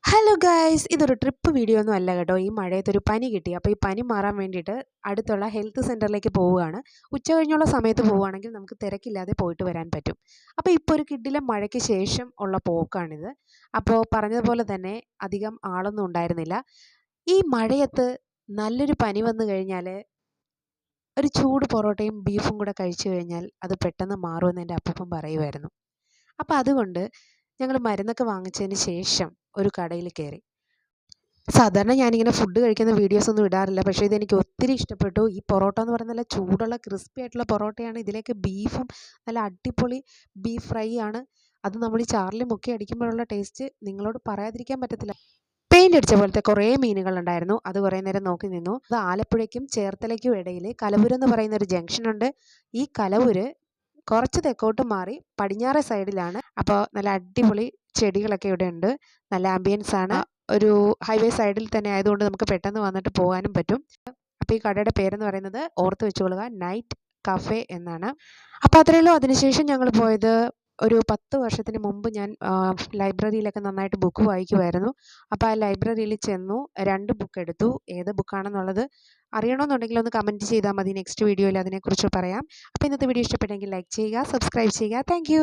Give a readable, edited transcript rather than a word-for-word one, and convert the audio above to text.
Hello guys, ഇതൊരു trip video ഒന്നും അല്ല കേട്ടോ. ഈ മഴയത്തൊരു പനി കിട്ടി. അപ്പോൾ ഈ പനി മാറാൻ വേണ്ടിയിട്ട് അടുത്തുള്ള ഹെൽത്ത് സെൻ്ററിലേക്ക് പോവുകയാണ്. ഉച്ച കഴിഞ്ഞുള്ള സമയത്ത് പോവുകയാണെങ്കിൽ നമുക്ക് തിരക്കില്ലാതെ പോയിട്ട് വരാൻ പറ്റും. അപ്പോൾ ഇപ്പോൾ ഒരു കിടിലം മഴയ്ക്ക് ശേഷം ഉള്ള പോക്കാണിത്. അപ്പോൾ പറഞ്ഞതുപോലെ തന്നെ അധികം ആളൊന്നും ഉണ്ടായിരുന്നില്ല. ഈ മഴയത്ത് നല്ലൊരു പനി വന്നു കഴിഞ്ഞാൽ ഒരു ചൂട് പൊറോട്ടയും ബീഫും കൂടെ കഴിച്ചു കഴിഞ്ഞാൽ അത് പെട്ടെന്ന് മാറുമെന്ന് എൻ്റെ അപ്പൂപ്പൻ പറയുമായിരുന്നു. അപ്പോൾ അതുകൊണ്ട് ഞങ്ങൾ മരുന്നൊക്കെ വാങ്ങിച്ചതിന് ശേഷം ഒരു കടയിൽ കയറി. സാധാരണ ഞാനിങ്ങനെ ഫുഡ് കഴിക്കുന്ന വീഡിയോസ് ഒന്നും ഇടാറില്ല. പക്ഷേ ഇതെനിക്ക് ഒത്തിരി ഇഷ്ടപ്പെട്ടു. ഈ പൊറോട്ട എന്ന് പറയുന്നത് നല്ല ചൂടുള്ള ക്രിസ്പി ആയിട്ടുള്ള പൊറോട്ടയാണ്. ഇതിലേക്ക് ബീഫും നല്ല അടിപൊളി ബീഫ് ഫ്രൈ ആണ്. അത് നമ്മൾ ഈ ചാറിൽ മുക്കി അടിക്കുമ്പോഴുള്ള ടേസ്റ്റ് നിങ്ങളോട് പറയാതിരിക്കാൻ പറ്റത്തില്ല. പെയിൻ്റ് അടിച്ച പോലത്തെ കുറേ മീനുകളുണ്ടായിരുന്നു. അത് കുറേ നേരം നോക്കി നിന്നു. അത് ആലപ്പുഴയ്ക്കും ചേർത്തലയ്ക്കും ഇടയിൽ കലവൂർ എന്ന് പറയുന്ന ഒരു ജംഗ്ഷനുണ്ട്. ഈ കലവൂര് കുറച്ച് തെക്കോട്ട് മാറി പടിഞ്ഞാറേ സൈഡിലാണ്. അപ്പോൾ നല്ല അടിപൊളി ചെടികളൊക്കെ ഇവിടെ ഉണ്ട്. നല്ല ആംബിയൻസ് ആണ്. ഒരു ഹൈവേ സൈഡിൽ തന്നെ ആയതുകൊണ്ട് നമുക്ക് പെട്ടെന്ന് വന്നിട്ട് പോകാനും പറ്റും. അപ്പോൾ ഈ കടയുടെ പേരെന്ന് പറയുന്നത് ഓർത്ത് വെച്ചുകൊള്ളുക, നൈറ്റ് കഫേ എന്നാണ്. അപ്പോൾ അത്രയേ ഉള്ളൂ. അതിനുശേഷം ഞങ്ങൾ പോയത് ഒരു 10 വർഷത്തിന് മുമ്പ് ഞാൻ ലൈബ്രറിയിലൊക്കെ നന്നായിട്ട് ബുക്ക് വായിക്കുമായിരുന്നു. അപ്പോൾ ആ ലൈബ്രറിയിൽ ചെന്നു 2 ബുക്ക് എടുത്തു. ഏത് ബുക്കാണെന്നുള്ളത് അറിയണമെന്നുണ്ടെങ്കിൽ ഒന്ന് കമൻറ്റ് ചെയ്താൽ മതി. നെക്സ്റ്റ് വീഡിയോയിൽ അതിനെക്കുറിച്ച് പറയാം. അപ്പോൾ ഇന്നത്തെ വീഡിയോ ഇഷ്ടപ്പെട്ടെങ്കിൽ ലൈക്ക് ചെയ്യുക, സബ്സ്ക്രൈബ് ചെയ്യുക. താങ്ക്